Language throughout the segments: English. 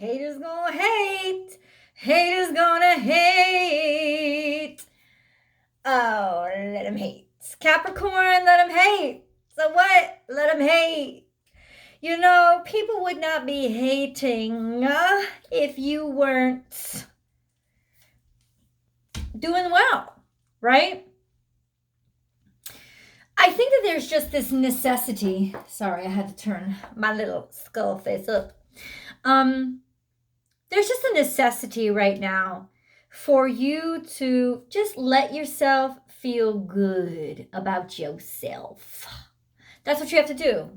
Haters gonna hate. Haters gonna hate. Oh, let them hate. Capricorn, let them hate. So what? Let them hate. You know, people would not be hating if you weren't doing well, right? I think that there's just this necessity. Sorry, I had to turn my little skull face up. There's just a necessity right now for you to just let yourself feel good about yourself. That's what you have to do.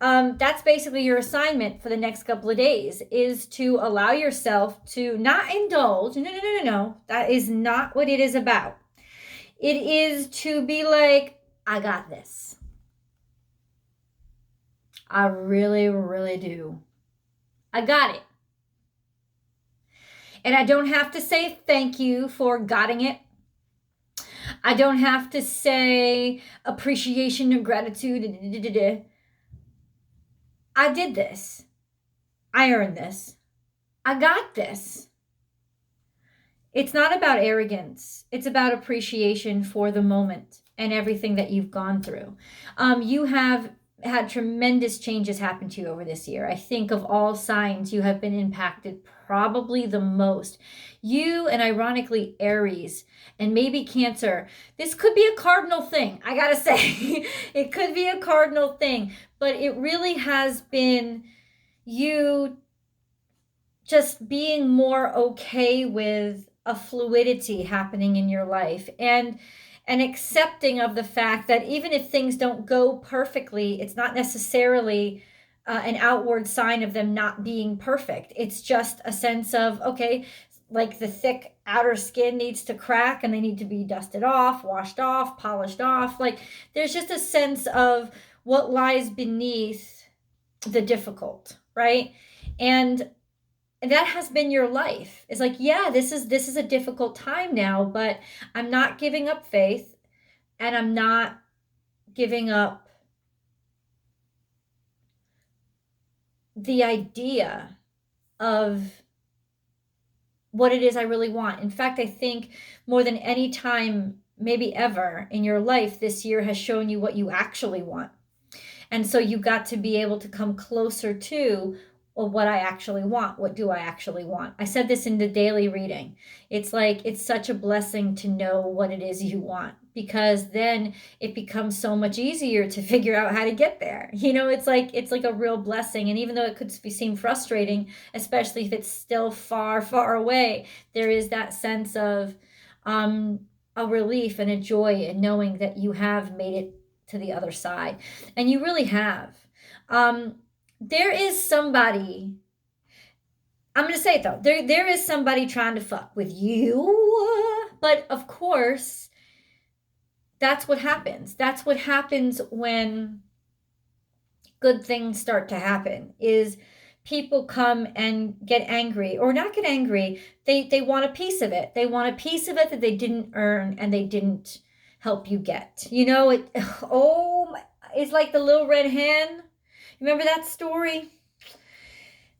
That's basically your assignment for the next couple of days, is to allow yourself to not indulge. No. That is not what it is about. It is to be like, I got this. I really, really do. I got it. And I don't have to say thank you for getting it. I don't have to say appreciation or gratitude. I did this. I earned this. I got this. It's not about arrogance. It's about appreciation for the moment and everything that you've gone through. You have had tremendous changes happen to you over this year. I think of all signs, you have been impacted probably the most. You and ironically Aries and maybe Cancer. This could be a cardinal thing. I gotta say, it could be a cardinal thing, but it really has been you just being more okay with a fluidity happening in your life and accepting of the fact that even if things don't go perfectly, it's not necessarily an outward sign of them not being perfect. It's just a sense of, okay, like the thick outer skin needs to crack and they need to be dusted off, washed off, polished off. Like there's just a sense of what lies beneath the difficult, right? And that has been your life. It's like, yeah, this is a difficult time now, but I'm not giving up faith and I'm not giving up the idea of what it is I really want. In fact, I think more than any time, maybe ever in your life, this year has shown you what you actually want. And so you got to be able to come closer to, well, what I actually want. What do I actually want? I said this in the daily reading. It's like, it's such a blessing to know what it is you want, because then it becomes so much easier to figure out how to get there. You know, it's like a real blessing. And even though it could seem frustrating, especially if it's still far, far away, there is that sense of a relief and a joy in knowing that you have made it to the other side. And you really have. There is somebody, I'm going to say it though, there is somebody trying to fuck with you. But of course, that's what happens. That's what happens when good things start to happen, is people come and get angry, or not get angry. They want a piece of it. They want a piece of it that they didn't earn and they didn't help you get. You know, it's like the little red hen. Remember that story?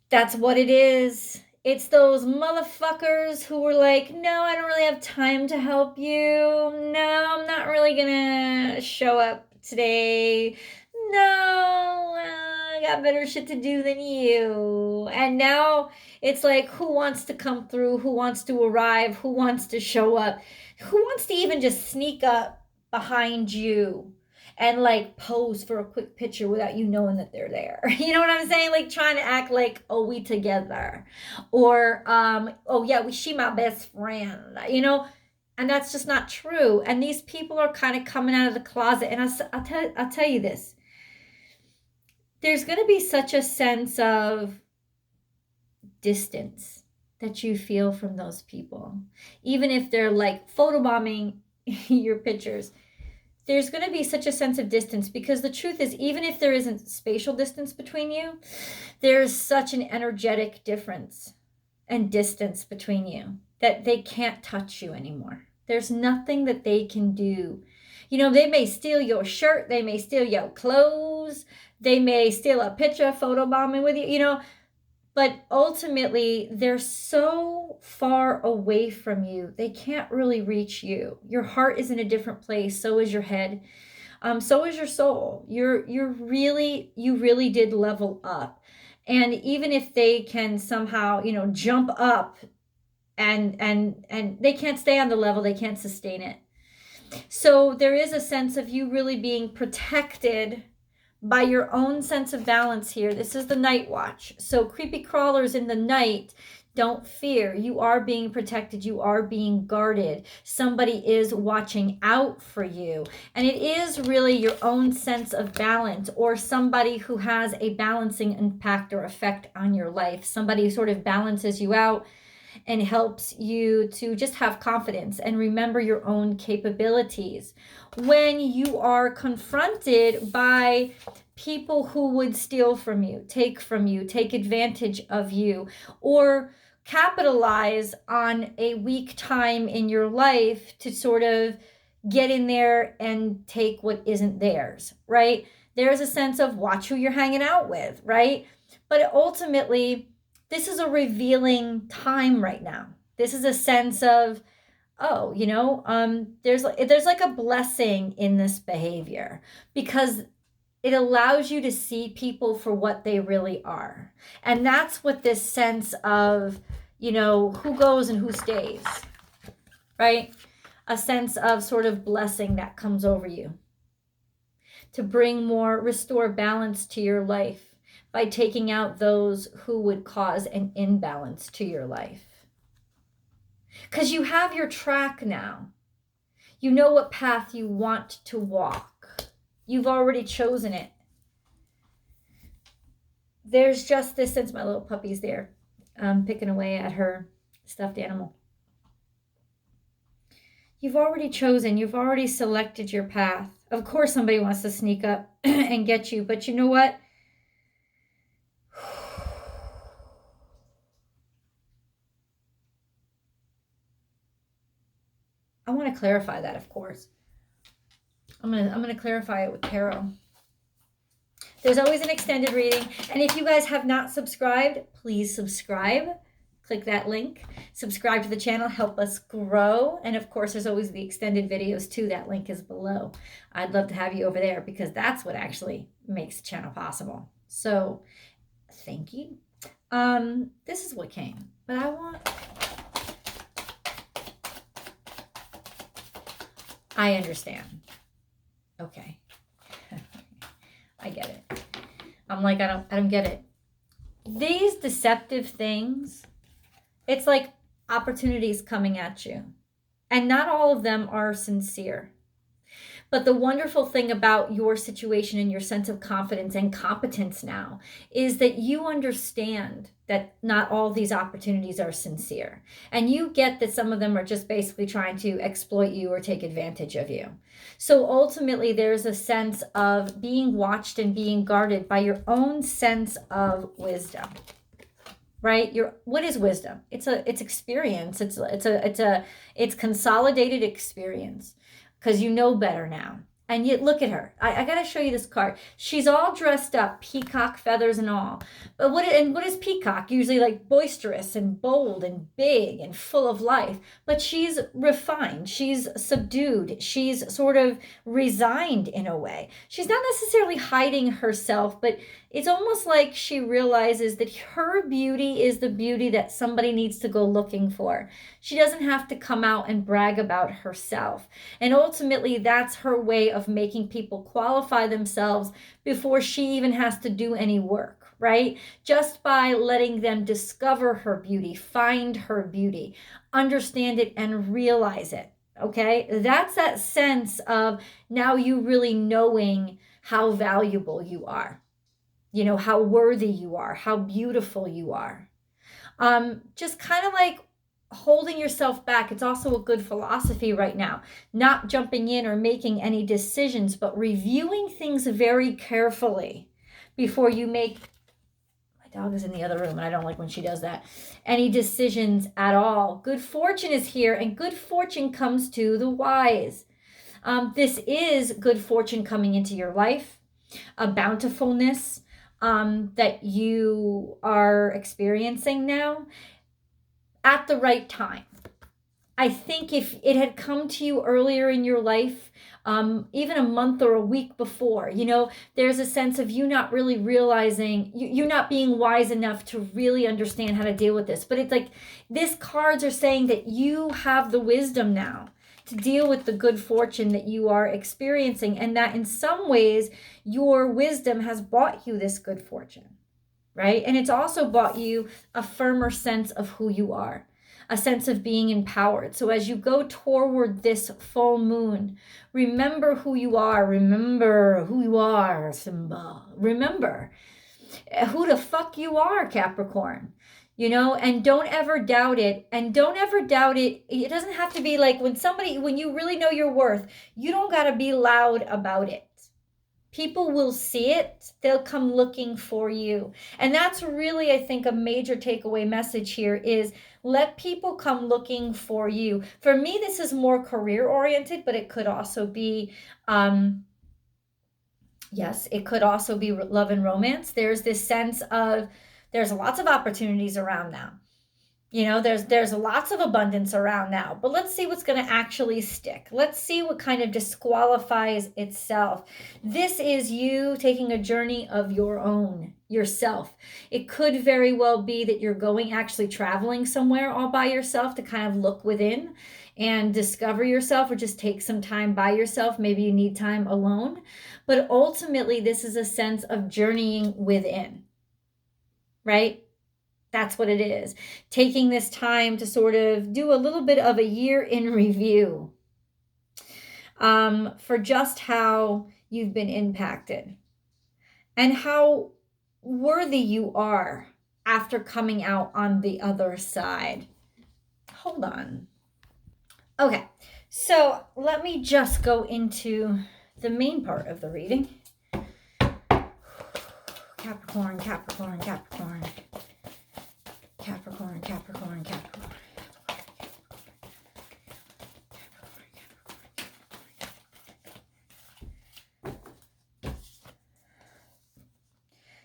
That's what it is. It's those motherfuckers who were like, no, I don't really have time to help you. No, I'm not really gonna show up today. No, I got better shit to do than you. And now it's like, who wants to come through? Who wants to arrive? Who wants to show up? Who wants to even just sneak up behind you and like pose for a quick picture without you knowing that they're there? You know what I'm saying? Like trying to act like, oh, we together. Or, oh yeah, she my best friend, you know? And that's just not true. And these people are kind of coming out of the closet. And I'll tell you this. There's going to be such a sense of distance that you feel from those people. Even if they're like photobombing your pictures, there's going to be such a sense of distance, because the truth is, even if there isn't spatial distance between you, there's such an energetic difference and distance between you that they can't touch you anymore. There's nothing that they can do. You know, they may steal your shirt, they may steal your clothes, they may steal a picture, photobombing with you, you know, But ultimately, they're so far away from you, they can't really reach you. Your heart is in a different place, so is your head. So is your soul. You really did level up. And even if they can somehow, jump up and they can't stay on the level, they can't sustain it. So there is a sense of you really being protected by your own sense of balance here. This is the night watch. So creepy crawlers in the night, don't fear. You are being protected. You are being guarded. Somebody is watching out for you. And it is really your own sense of balance, or somebody who has a balancing impact or effect on your life. Somebody who sort of balances you out and helps you to just have confidence and remember your own capabilities. When you are confronted by people who would steal from you, take advantage of you, or capitalize on a weak time in your life to sort of get in there and take what isn't theirs, right? There's a sense of watch who you're hanging out with, right? But ultimately, this is a revealing time right now. This is a sense of, there's like a blessing in this behavior, because it allows you to see people for what they really are. And that's what this sense of, who goes and who stays, right? A sense of sort of blessing that comes over you to restore balance to your life by taking out those who would cause an imbalance to your life. Because you have your track now. You know what path you want to walk. You've already chosen it. There's just this sense, my little puppy's there, picking away at her stuffed animal. You've already chosen, you've already selected your path. Of course somebody wants to sneak up and get you, but you know what? I want to clarify that, of course. I'm gonna clarify it with tarot. There's always an extended reading, and if you guys have not subscribed, please subscribe. Click that link. Subscribe to the channel, help us grow. And of course, there's always the extended videos too. That link is below. I'd love to have you over there, because that's what actually makes the channel possible. So thank you. This is what came, but I understand. Okay. I get it. I'm like, I don't get it. These deceptive things, it's like opportunities coming at you. And not all of them are sincere. But the wonderful thing about your situation and your sense of confidence and competence now is that you understand that not all these opportunities are sincere. And you get that some of them are just basically trying to exploit you or take advantage of you. So ultimately, there's a sense of being watched and being guarded by your own sense of wisdom. Right? What is wisdom? It's experience. It's consolidated experience. Because you know better now. And yet, look at her. I got to show you this card. She's all dressed up, peacock feathers and all. But what is peacock? Usually like boisterous and bold and big and full of life. But she's refined. She's subdued. She's sort of resigned in a way. She's not necessarily hiding herself, but it's almost like she realizes that her beauty is the beauty that somebody needs to go looking for. She doesn't have to come out and brag about herself. And ultimately, that's her way of making people qualify themselves before she even has to do any work, right? Just by letting them discover her beauty, find her beauty, understand it, and realize it, okay? That's that sense of now you really knowing how valuable you are. How worthy you are, how beautiful you are. Just kind of like holding yourself back. It's also a good philosophy right now. Not jumping in or making any decisions, but reviewing things very carefully before you make, my dog is in the other room and I don't like when she does that, any decisions at all. Good fortune is here, and good fortune comes to the wise. This is good fortune coming into your life, a bountifulness, that you are experiencing now at the right time. I think if it had come to you earlier in your life, even a month or a week before, there's a sense of you not really realizing, you not being wise enough to really understand how to deal with this. But it's like these cards are saying that you have the wisdom now to deal with the good fortune that you are experiencing, and that in some ways your wisdom has brought you this good fortune, right? And it's also brought you a firmer sense of who you are, a sense of being empowered. So as you go toward this full moon, remember who you are. Remember who you are, Simba. Remember who the fuck you are, Capricorn. And don't ever doubt it. And don't ever doubt it. It doesn't have to be like when you really know your worth, you don't got to be loud about it. People will see it. They'll come looking for you. And that's really, I think, a major takeaway message here is let people come looking for you. For me, this is more career oriented, but it could also be, it could also be love and romance. There's this sense of, there's lots of opportunities around now. There's lots of abundance around now, but let's see what's going to actually stick. Let's see what kind of disqualifies itself. This is you taking a journey of your own, yourself. It could very well be that you're actually traveling somewhere all by yourself to kind of look within and discover yourself, or just take some time by yourself. Maybe you need time alone, but ultimately this is a sense of journeying within, right? That's what it is. Taking this time to sort of do a little bit of a year in review for just how you've been impacted and how worthy you are after coming out on the other side. Hold on. Okay, so let me just go into the main part of the reading. Capricorn, Capricorn, Capricorn. Capricorn, Capricorn, Capricorn.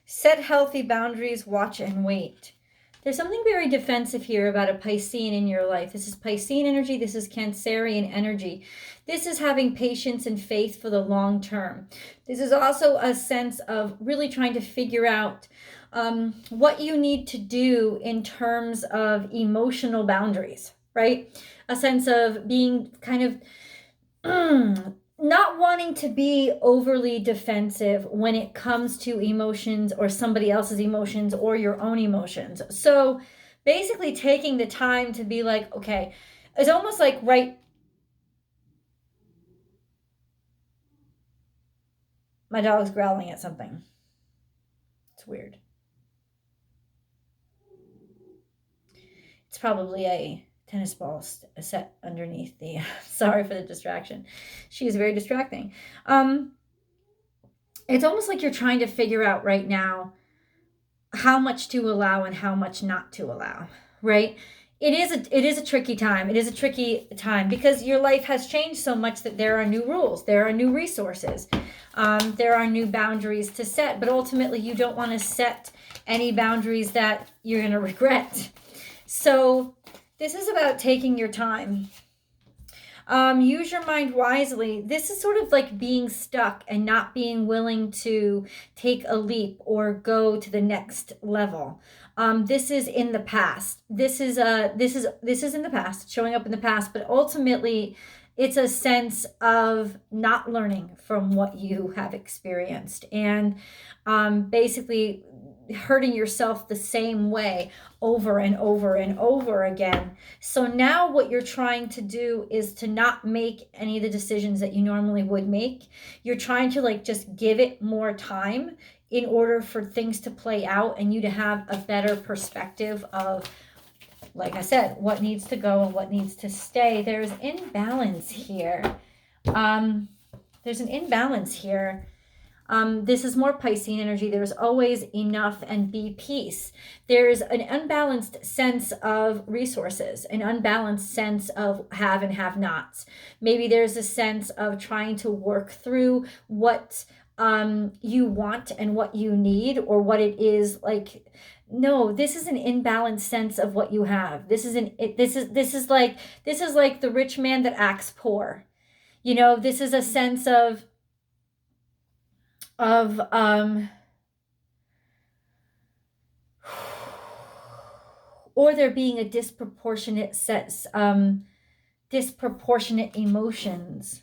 Set healthy boundaries, watch and wait. There's something very defensive here about a Piscean in your life. This is Piscean energy. This is Cancerian energy. This is having patience and faith for the long term. This is also a sense of really trying to figure out what you need to do in terms of emotional boundaries, right? A sense of being kind of not wanting to be overly defensive when it comes to emotions or somebody else's emotions or your own emotions. So basically taking the time to be like, okay, it's almost like, right, my dog's growling at something. It's weird. It's probably a tennis ball set underneath the, sorry for the distraction. She is very distracting. It's almost like you're trying to figure out right now how much to allow and how much not to allow, right? It is a tricky time. It is a tricky time because your life has changed so much that there are new rules, there are new resources, there are new boundaries to set, but ultimately you don't want to set any boundaries that you're going to regret. So this is about taking your time. Use your mind wisely. This is sort of like being stuck and not being willing to take a leap or go to the next level. This is in the past. This is in the past, showing up in the past, but ultimately it's a sense of not learning from what you have experienced and basically hurting yourself the same way over and over and over again. So now what you're trying to do is to not make any of the decisions that you normally would make. You're trying to just give it more time in order for things to play out and you to have a better perspective of, like I said, what needs to go and what needs to stay. There's imbalance here. There's an imbalance here. This is more Piscean energy. There's always enough and be peace. There's an unbalanced sense of resources, an unbalanced sense of have and have nots. Maybe there's a sense of trying to work through what you want and what you need, or what it is like. No, this is an imbalanced sense of what you have. This is like the rich man that acts poor. You know, this is a sense of of or there being a disproportionate emotions.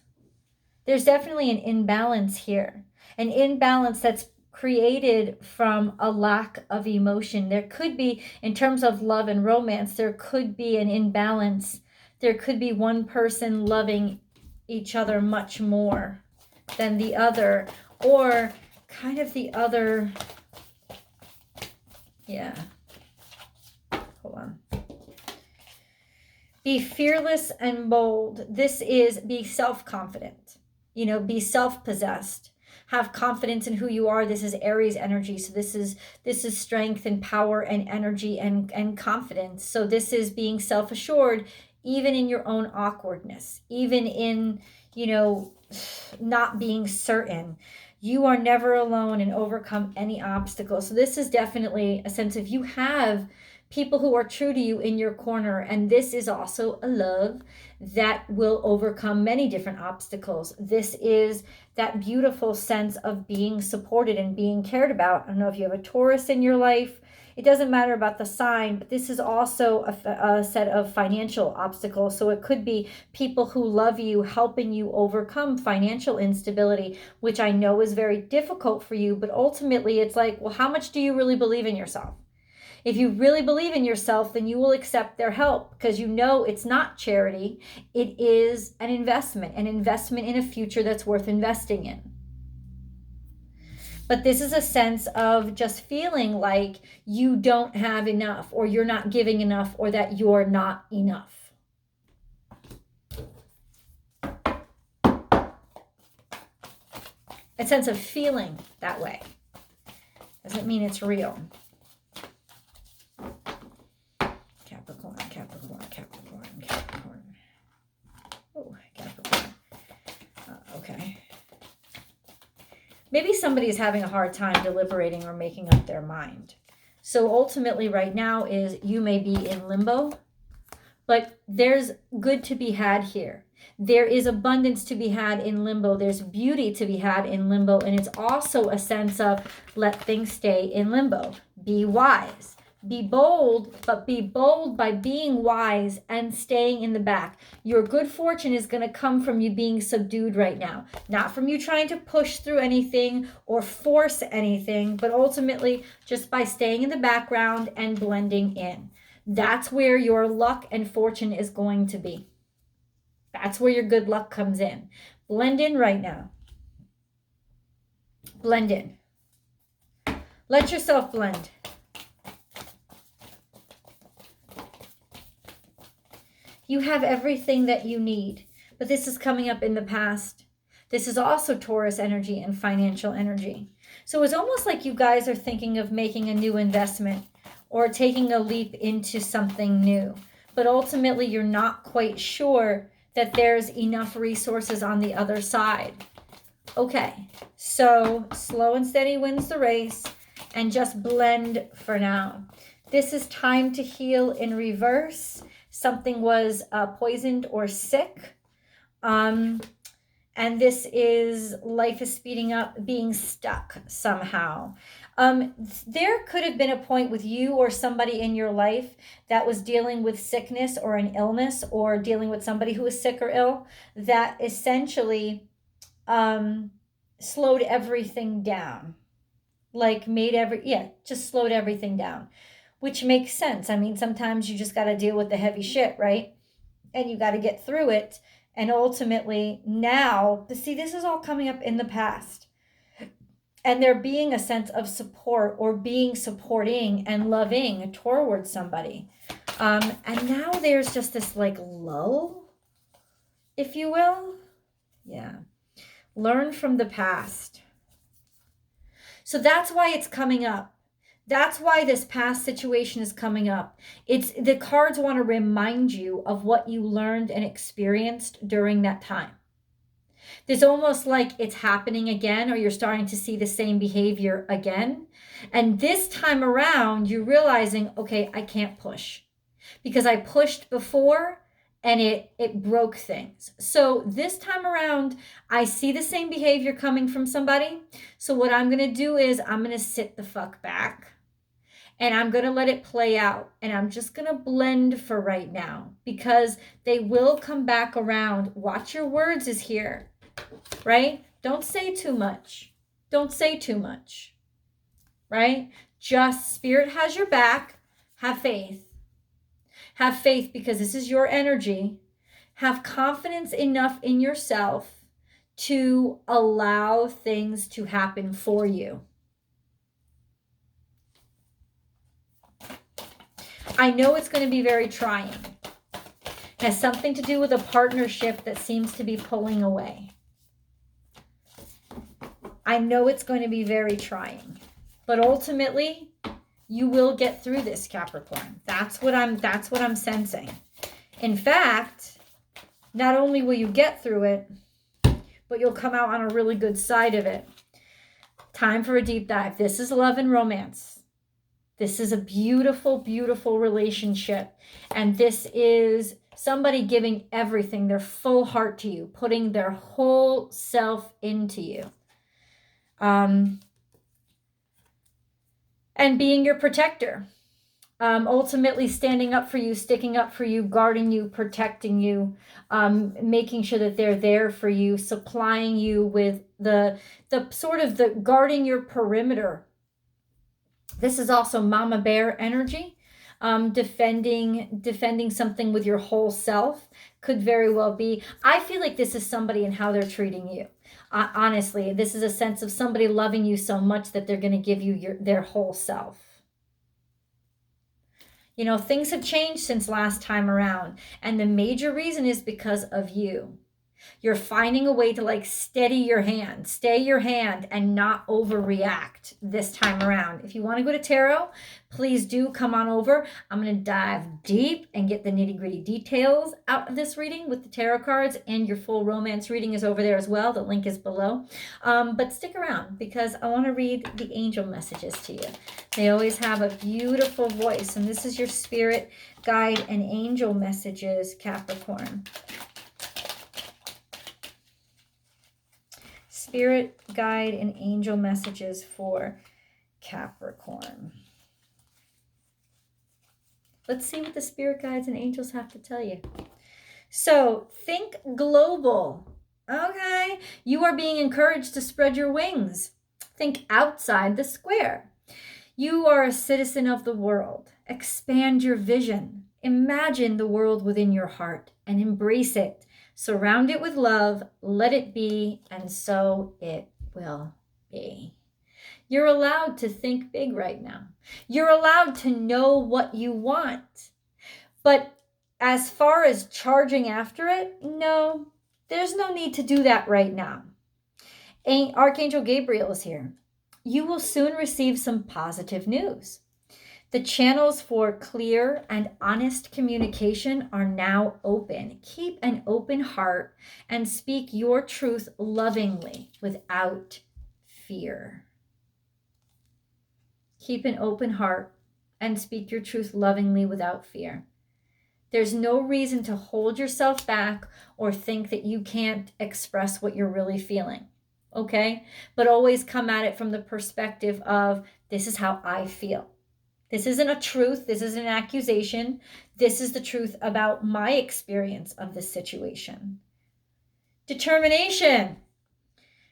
There's definitely an imbalance here, an imbalance that's created from a lack of emotion. There could be, in terms of love and romance, there could be an imbalance. There could be one person loving each other much more than the other, or kind of the other. Yeah. Hold on. Be fearless and bold. This is be self-confident. You know, be self-possessed. Have confidence in who you are. This is Aries energy. So this is strength and power and energy and confidence. So this is being self-assured, even in your own awkwardness, even in, you know, not being certain. You are never alone and overcome any obstacle. So this is definitely a sense of you have people who are true to you in your corner. And this is also a love that will overcome many different obstacles. This is that beautiful sense of being supported and being cared about. I don't know if you have a Taurus in your life. It doesn't matter about the sign, but this is also a set of financial obstacles. So it could be people who love you, helping you overcome financial instability, which I know is very difficult for you. But ultimately, it's like, well, how much do you really believe in yourself? If you really believe in yourself, then you will accept their help, because you know it's not charity. It is an investment in a future that's worth investing in. But this is a sense of just feeling like you don't have enough, or you're not giving enough, or that you're not enough. A sense of feeling that way. Doesn't mean it's real. Capricorn, Capricorn, Capricorn, Capricorn. Oh, Capricorn. Okay. Maybe somebody is having a hard time deliberating or making up their mind. So ultimately right now is you may be in limbo, but there's good to be had here. There is abundance to be had in limbo. There's beauty to be had in limbo. And it's also a sense of let things stay in limbo. Be wise. Be bold, but be bold by being wise and staying in the back. Your good fortune is going to come from you being subdued right now. Not from you trying to push through anything or force anything, but ultimately just by staying in the background and blending in. That's where your luck and fortune is going to be. That's where your good luck comes in. Blend in right now. Blend in. Let yourself blend. You have everything that you need, but this is coming up in the past. This is also Taurus energy and financial energy. So it's almost like you guys are thinking of making a new investment or taking a leap into something new. But ultimately, you're not quite sure that there's enough resources on the other side. Okay, so slow and steady wins the race, and just blend for now. This is time to heal in reverse. Something was poisoned or sick. And this is life is speeding up, being stuck somehow. There could have been a point with you or somebody in your life that was dealing with sickness or an illness, or dealing with somebody who is sick or ill, that essentially slowed everything down. Like just slowed everything down. Which makes sense. I mean, sometimes you just got to deal with the heavy shit, right? And you got to get through it. And ultimately now, see, this is all coming up in the past. And there being a sense of support, or being supporting and loving towards somebody. And now there's just this like lull, if you will. Yeah. Learn from the past. So that's why it's coming up. That's why this past situation is coming up. It's the cards want to remind you of what you learned and experienced during that time. There's almost like it's happening again, or you're starting to see the same behavior again. And this time around, you're realizing, okay, I can't push because I pushed before and it broke things. So this time around, I see the same behavior coming from somebody. So what I'm going to do is I'm going to sit the fuck back and I'm going to let it play out. And I'm just going to blend for right now because they will come back around. Watch your words is here, right? Don't say too much. Don't say too much, right? Just Spirit has your back. Have faith. Have faith because this is your energy. Have confidence enough in yourself to allow things to happen for you. I know it's going to be very trying. It has something to do with a partnership that seems to be pulling away. I know it's going to be very trying, but ultimately you will get through this, Capricorn. That's what I'm sensing. In fact, not only will you get through it, but you'll come out on a really good side of it. Time for a deep dive. This is love and romance. This is a beautiful, beautiful relationship. And this is somebody giving everything, their full heart to you, putting their whole self into you. And being your protector. Ultimately standing up for you, sticking up for you, guarding you, protecting you, making sure that they're there for you, supplying you with the sort of the guarding your perimeter. This is also mama bear energy. Defending something with your whole self could very well be. I feel like this is somebody and how they're treating you. Honestly, this is a sense of somebody loving you so much that they're going to give you their whole self. You know, things have changed since last time around. And the major reason is because of you. You're finding a way to like stay your hand and not overreact this time around. If you want to go to tarot, please do come on over. I'm going to dive deep and get the nitty-gritty details out of this reading with the tarot cards, and your full romance reading is over there as well. The link is below. But stick around because I want to read the angel messages to you. They always have a beautiful voice, and this is your spirit guide and angel messages, Capricorn. Spirit guide and angel messages for Capricorn. Let's see what the spirit guides and angels have to tell you. So think global. Okay. You are being encouraged to spread your wings. Think outside the square. You are a citizen of the world. Expand your vision. Imagine the world within your heart and embrace it. Surround it with love, let it be, and so it will be. You're allowed to think big right now. You're allowed to know what you want. But as far as charging after it, no, there's no need to do that right now. Archangel Gabriel is here. You will soon receive some positive news. The channels for clear and honest communication are now open. Keep an open heart and speak your truth lovingly without fear. Keep an open heart and speak your truth lovingly without fear. There's no reason to hold yourself back or think that you can't express what you're really feeling, okay? But always come at it from the perspective of, this is how I feel. This isn't a truth. This isn't an accusation. This is the truth about my experience of this situation. Determination.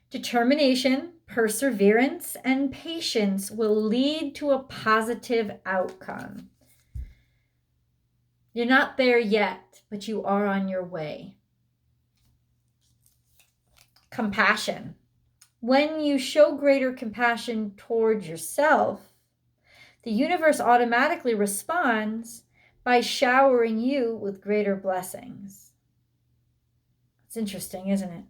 Determination, perseverance, and patience will lead to a positive outcome. You're not there yet, but you are on your way. Compassion. When you show greater compassion toward yourself, the universe automatically responds by showering you with greater blessings. It's interesting, isn't it?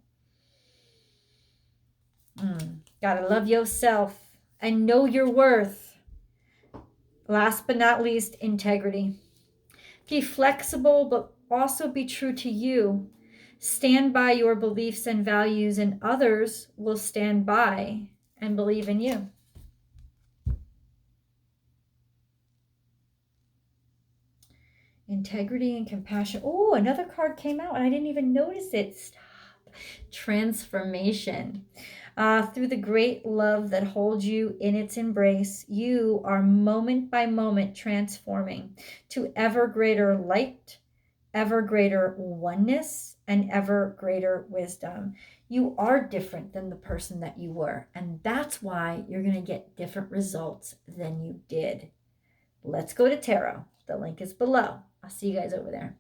Gotta love yourself and know your worth. Last but not least, integrity. Be flexible, but also be true to you. Stand by your beliefs and values, and others will stand by and believe in you. Integrity and compassion. Oh, another card came out and I didn't even notice it. Stop. Transformation. Through the great love that holds you in its embrace, you are moment by moment transforming to ever greater light, ever greater oneness, and ever greater wisdom. You are different than the person that you were, and that's why you're going to get different results than you did. Let's go to tarot. The link is below. I'll see you guys over there.